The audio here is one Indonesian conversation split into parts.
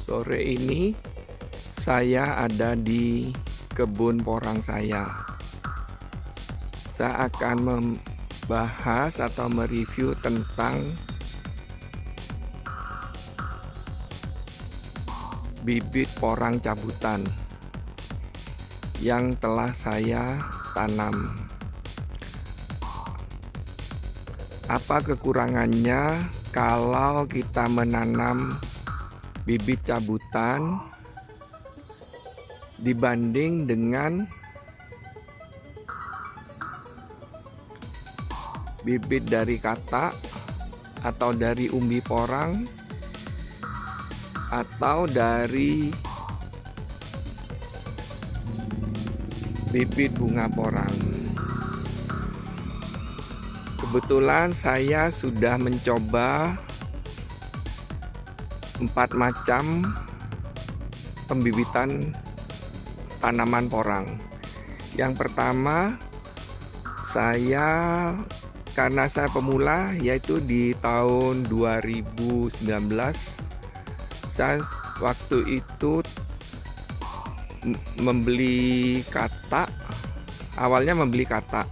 Sore ini saya ada di kebun porang saya. Saya akan membahas atau mereview tentang bibit porang cabutan yang telah saya tanam. Apa kekurangannya kalau kita menanam bibit cabutan dibanding dengan bibit dari katak atau dari umbi porang atau dari bibit bunga porang. Kebetulan saya sudah mencoba 4 macam pembibitan tanaman porang. Yang pertama, karena saya pemula, yaitu di tahun 2019, saya waktu itu membeli katak. Awalnya membeli katak,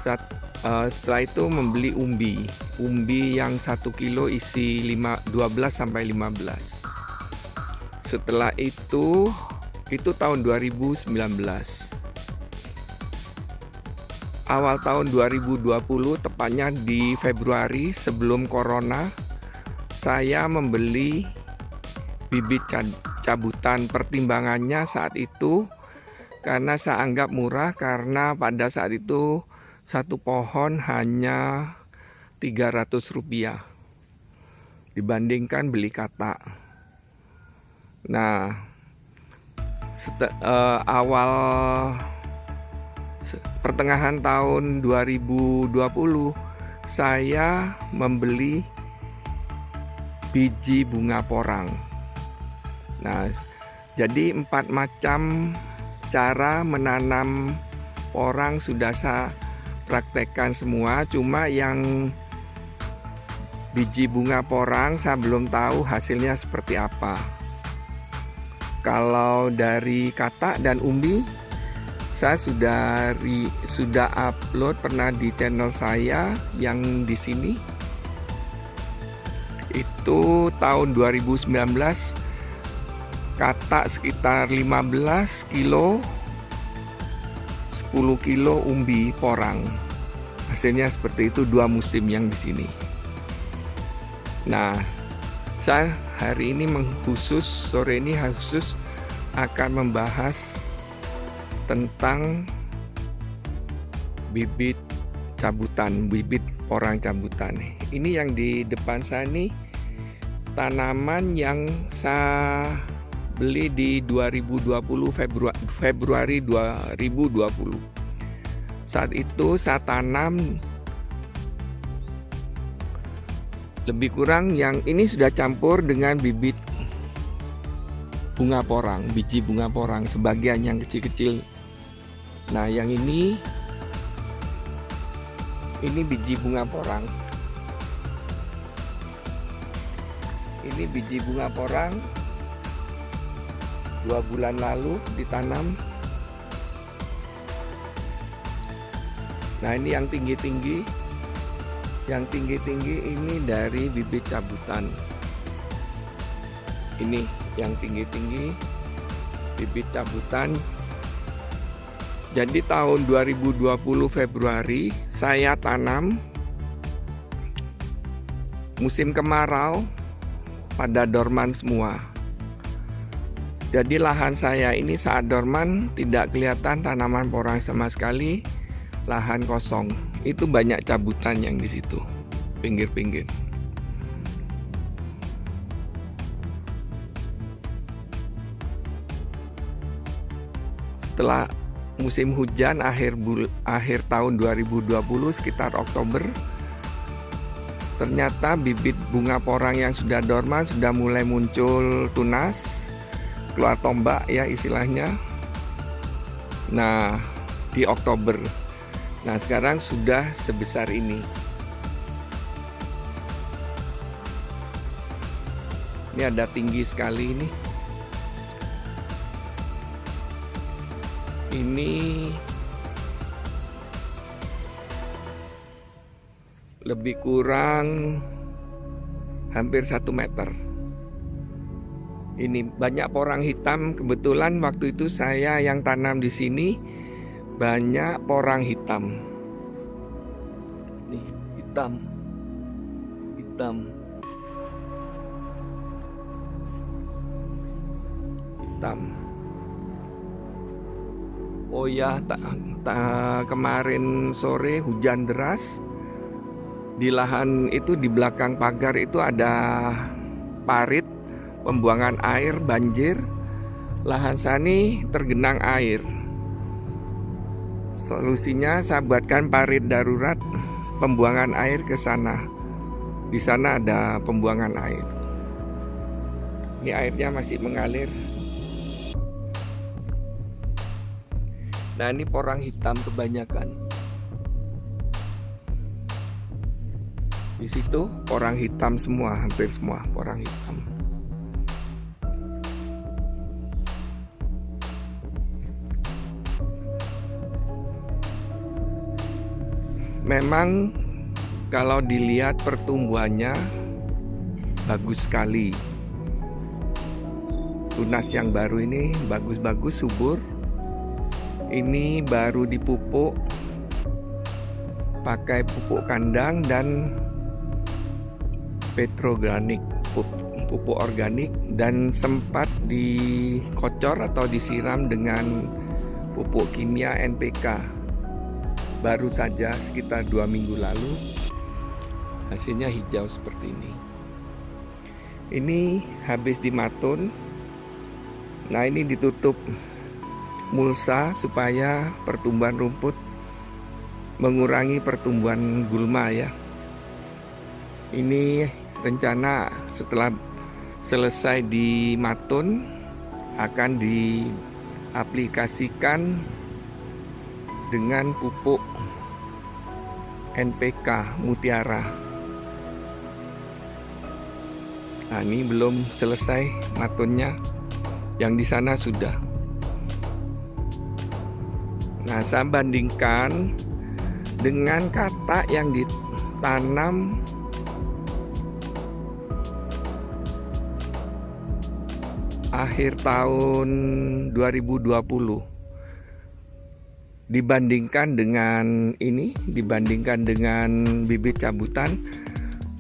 setelah itu membeli umbi yang 1 kilo isi 12-15. Setelah itu tahun 2019. Awal tahun 2020, tepatnya di Februari sebelum corona, saya membeli bibit cabutan. Pertimbangannya saat itu karena saya anggap murah, karena pada saat itu satu pohon hanya Rp300 dibandingkan beli katak. Nah, awal pertengahan tahun 2020 saya membeli biji bunga porang. Nah, jadi 4 macam cara menanam porang sudah saya praktekkan semua, cuma yang biji bunga porang saya belum tahu hasilnya seperti apa. Kalau dari katak dan umbi, saya sudah upload pernah di channel saya yang di sini. Itu tahun 2019, katak sekitar 15 kilo, 10 kilo umbi porang. Hasilnya seperti itu 2 musim yang di sini. Nah, saya hari ini sore ini khusus akan membahas tentang bibit cabutan, bibit porang cabutan. Ini yang di depan saya nih, tanaman yang saya beli di 2020 Februari 2020. Saat itu saya tanam lebih kurang, yang ini sudah campur dengan bibit bunga porang, biji bunga porang, sebagian yang kecil-kecil. Nah, yang ini biji bunga porang. Ini biji bunga porang 2 bulan lalu ditanam. Nah, ini yang tinggi-tinggi. Yang tinggi-tinggi ini dari bibit cabutan. Ini yang tinggi-tinggi bibit cabutan. Jadi tahun 2020 Februari saya tanam musim kemarau, pada dorman semua. Jadi lahan saya ini saat dorman tidak kelihatan tanaman porang sama sekali, lahan kosong. Itu banyak cabutan yang di situ, pinggir-pinggir. setelah musim hujan akhir tahun 2020 sekitar Oktober, ternyata bibit bunga porang yang sudah dorman sudah mulai muncul tunas, keluar tombak ya istilahnya. Nah, di Oktober. Nah, sekarang sudah sebesar ini. Ini ada tinggi sekali ini. Ini lebih kurang hampir 1 meter. Ini banyak porang hitam. Kebetulan waktu itu saya yang tanam di sini banyak porang hitam. Nih, hitam. Oh ya, kemarin sore hujan deras. Di lahan itu, di belakang pagar itu ada parit pembuangan air banjir. Lahan sani tergenang air. Solusinya saya buatkan parit darurat pembuangan air ke sana. Di sana ada pembuangan air. Ini airnya masih mengalir. Nah, ini porang hitam kebanyakan. Di situ porang hitam semua, hampir semua porang hitam. Memang kalau dilihat pertumbuhannya bagus sekali. Tunas yang baru ini bagus-bagus, subur. Ini baru dipupuk pakai pupuk kandang dan petroorganik, pupuk organik, dan sempat dikocor atau disiram dengan pupuk kimia NPK. Baru saja sekitar 2 minggu lalu hasilnya hijau seperti ini. Ini habis dimatun. Nah, ini ditutup mulsa supaya pertumbuhan rumput mengurangi pertumbuhan gulma ya. Ini rencana setelah selesai dimatun akan diaplikasikan dengan pupuk NPK Mutiara. Nah, ini belum selesai matunnya, yang di sana sudah. Nah, saya bandingkan dengan katak yang ditanam akhir tahun 2020. Dibandingkan dengan ini, dibandingkan dengan bibit cabutan,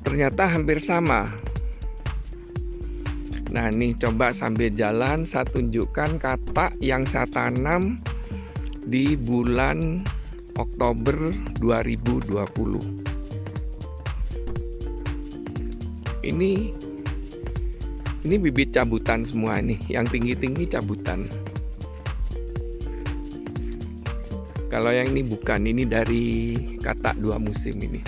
ternyata hampir sama. Nah, ini coba sambil jalan saya tunjukkan katak yang saya tanam di bulan Oktober 2020. Ini bibit cabutan semua nih, yang tinggi-tinggi cabutan. Kalau yang ini bukan, ini dari katak 2 musim ini.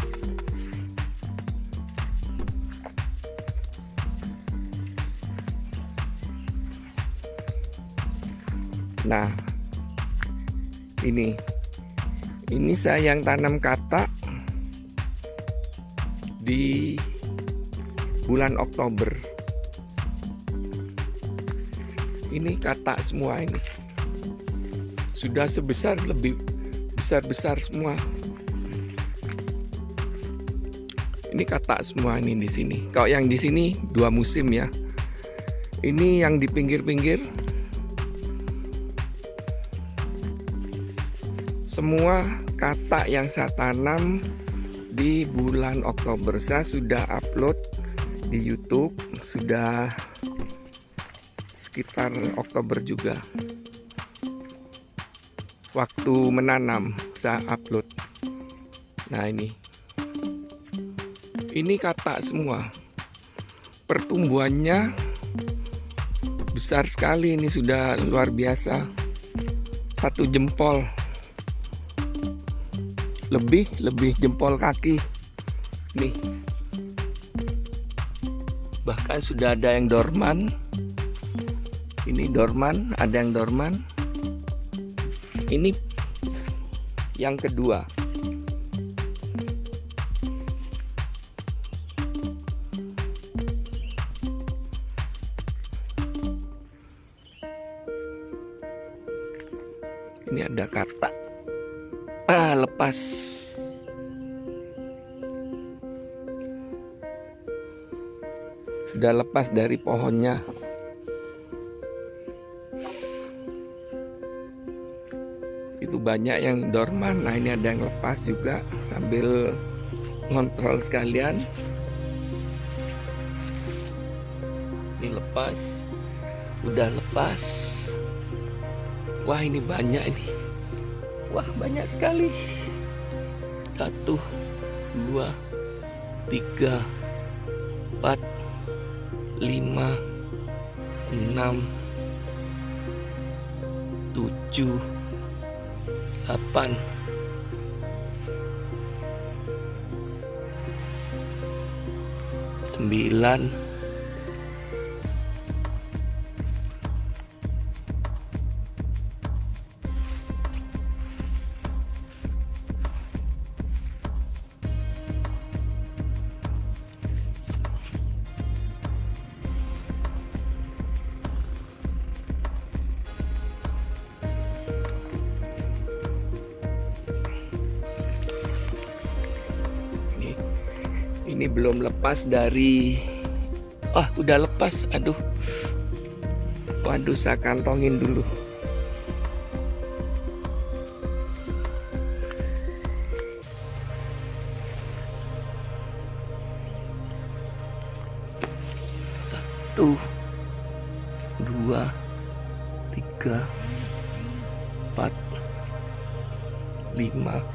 Nah, ini saya yang tanam katak di bulan Oktober. Ini katak semua ini. Sudah lebih besar semua. Ini katak semua ini di sini. Kalau yang di sini 2 musim ya. Ini yang di pinggir-pinggir semua katak yang saya tanam di bulan Oktober. Saya sudah upload di YouTube, sudah sekitar Oktober juga. Waktu menanam saya upload. Nah, ini katak semua. Pertumbuhannya besar sekali, ini sudah luar biasa. 1 jempol lebih jempol kaki nih, bahkan sudah ada yang dorman. Ini dorman, ada yang dorman. Ini yang kedua. Ini ada katak. Lepas. Sudah lepas dari pohonnya. Itu banyak yang dorman. Nah, ini ada yang lepas juga, sambil ngontrol sekalian. Ini lepas. Udah lepas. Wah, ini banyak ini. Wah, banyak sekali. 1, 2, 3, 4, 5, 6, 7, 8, 9, ini belum lepas dari, udah lepas. Waduh, saya kantongin dulu. Satu, 2, 3, 4, 5,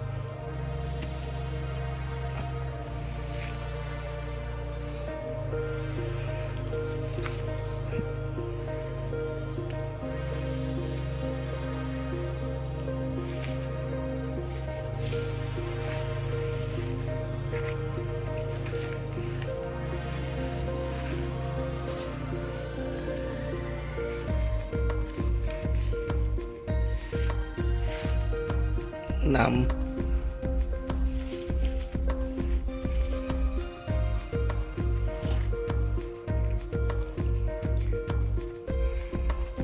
6, 7.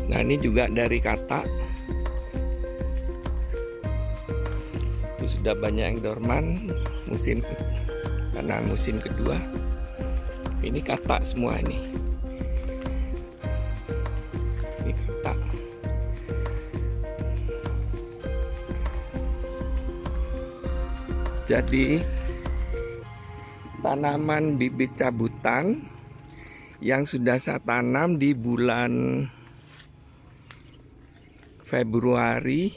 Nah, ini juga dari katak. Itu sudah banyak yang dorman karena musim kedua. Ini katak semua ini. Ini katak. Jadi tanaman bibit cabutan yang sudah saya tanam di bulan Februari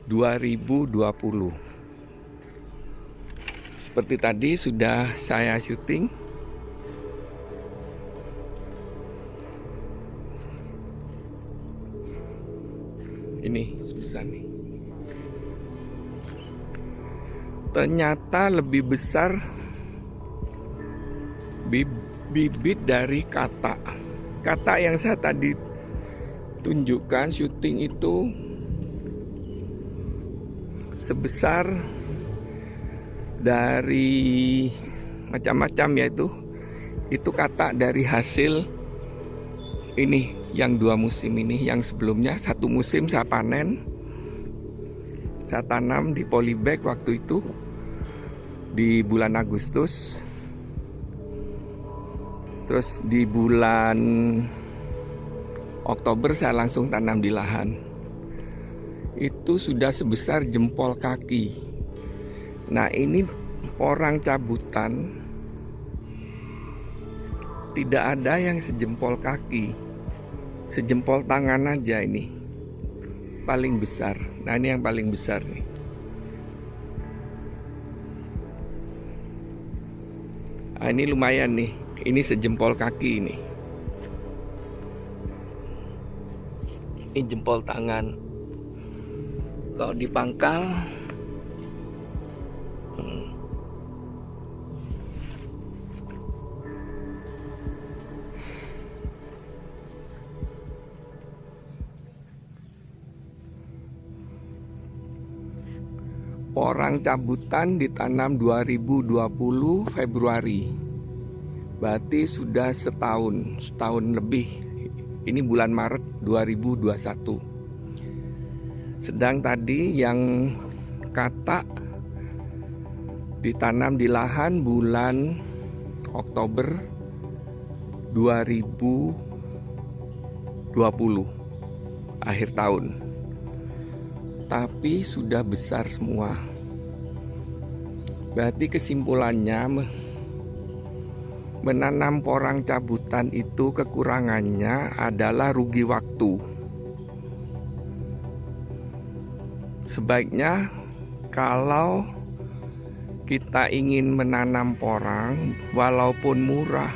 2020. Seperti tadi sudah saya syuting. Ini sebesar nih. Ternyata lebih besar bibit dari katak. Katak yang saya tadi tunjukkan syuting itu sebesar dari macam-macam, yaitu itu katak dari hasil ini yang 2 musim ini. Yang sebelumnya 1 musim saya panen, saya tanam di polybag waktu itu di bulan Agustus. Terus di bulan Oktober saya langsung tanam di lahan. Itu sudah sebesar jempol kaki. Nah, ini orang cabutan tidak ada yang sejempol kaki, sejempol tangan aja. Ini paling besar. Nah, ini yang paling besar nih. Nah, ini lumayan nih. Ini sejempol kaki ini. Ini jempol tangan. Kalau di pangkal porang cabutan ditanam 2020 Februari. Berarti sudah setahun lebih. Ini bulan Maret 2021. Sedang tadi yang katak ditanam di lahan bulan Oktober 2020, akhir tahun. Tapi sudah besar semua. Berarti kesimpulannya, menanam porang cabutan itu kekurangannya adalah rugi waktu. Sebaiknya kalau kita ingin menanam porang, walaupun murah,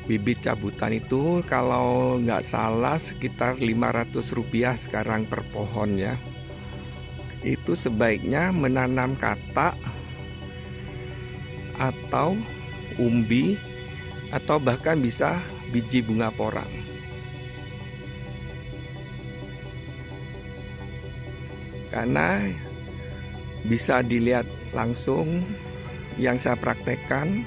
bibit cabutan itu kalau nggak salah sekitar Rp500 sekarang per pohon ya. Itu sebaiknya menanam katak atau umbi atau bahkan bisa biji bunga porang. Karena bisa dilihat langsung yang saya praktekkan.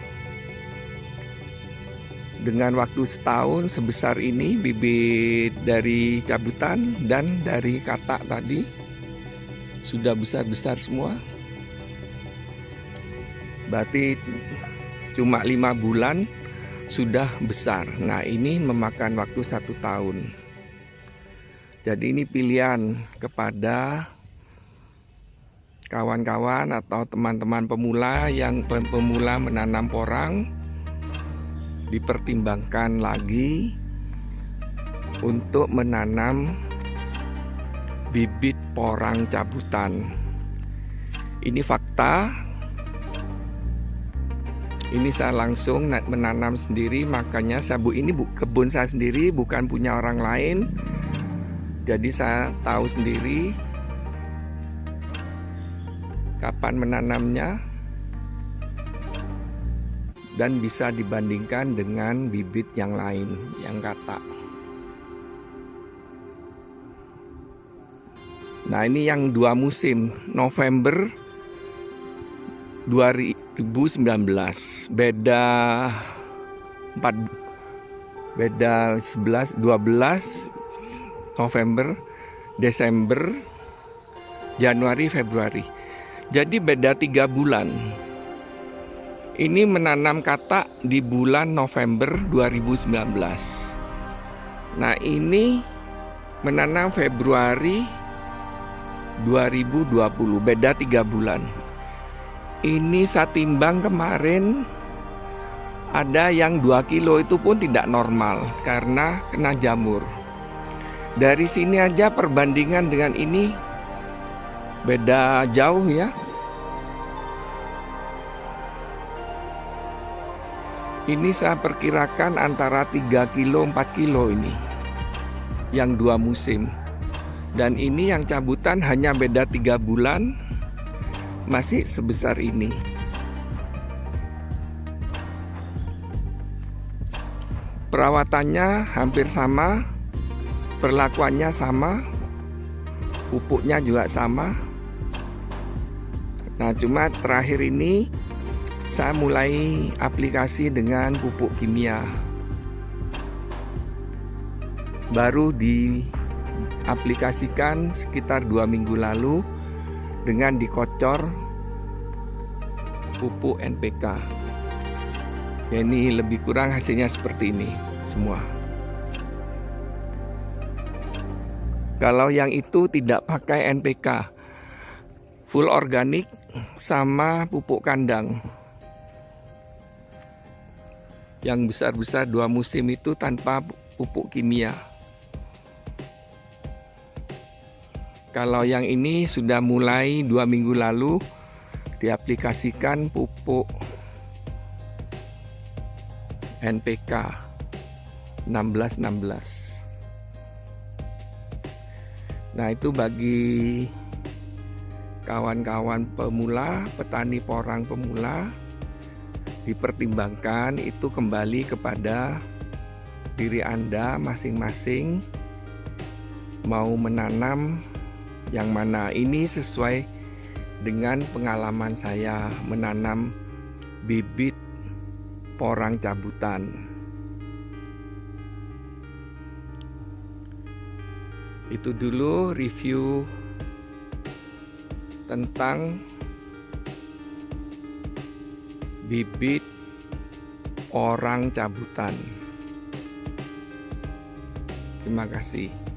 Dengan waktu setahun sebesar ini bibit dari cabutan dan dari katak tadi sudah besar-besar semua. Berarti cuma 5 bulan sudah besar. Nah, ini memakan waktu 1 tahun. Jadi ini pilihan kepada kawan-kawan atau teman-teman pemula yang pemula menanam porang. Dipertimbangkan lagi untuk menanam bibit porang cabutan. Ini fakta. Ini saya langsung menanam sendiri, makanya ini kebun saya sendiri, bukan punya orang lain. Jadi saya tahu sendiri kapan menanamnya. Dan bisa dibandingkan dengan bibit yang lain, yang katak. Nah, ini yang 2 musim, November 2019. Beda 11, 12 November, Desember, Januari, Februari. Jadi beda 3 bulan. Ini menanam katak di bulan November 2019. Nah, ini menanam Februari 2020, beda 3 bulan. Ini saya timbang kemarin, ada yang 2 kilo itu pun tidak normal karena kena jamur. Dari sini aja perbandingan dengan ini beda jauh ya. Ini saya perkirakan antara 3 kilo 4 kilo ini yang 2 musim. Dan ini yang cabutan hanya beda 3 bulan masih sebesar ini. Perawatannya hampir sama, perlakuannya sama, pupuknya juga sama. Nah, cuma terakhir ini saya mulai aplikasi dengan pupuk kimia. Baru diaplikasikan sekitar 2 minggu lalu dengan dikocor pupuk NPK. Ya, ini lebih kurang hasilnya seperti ini semua. Kalau yang itu tidak pakai NPK, full organik sama pupuk kandang. Yang besar-besar 2 musim itu tanpa pupuk kimia. Kalau yang ini sudah mulai 2 minggu lalu diaplikasikan pupuk NPK 16-16. Nah, itu bagi kawan-kawan pemula, petani porang pemula, dipertimbangkan itu kembali kepada diri Anda masing-masing mau menanam yang mana. Ini sesuai dengan pengalaman saya menanam bibit porang cabutan. Itu dulu review tentang bibit porang cabutan. Terima kasih.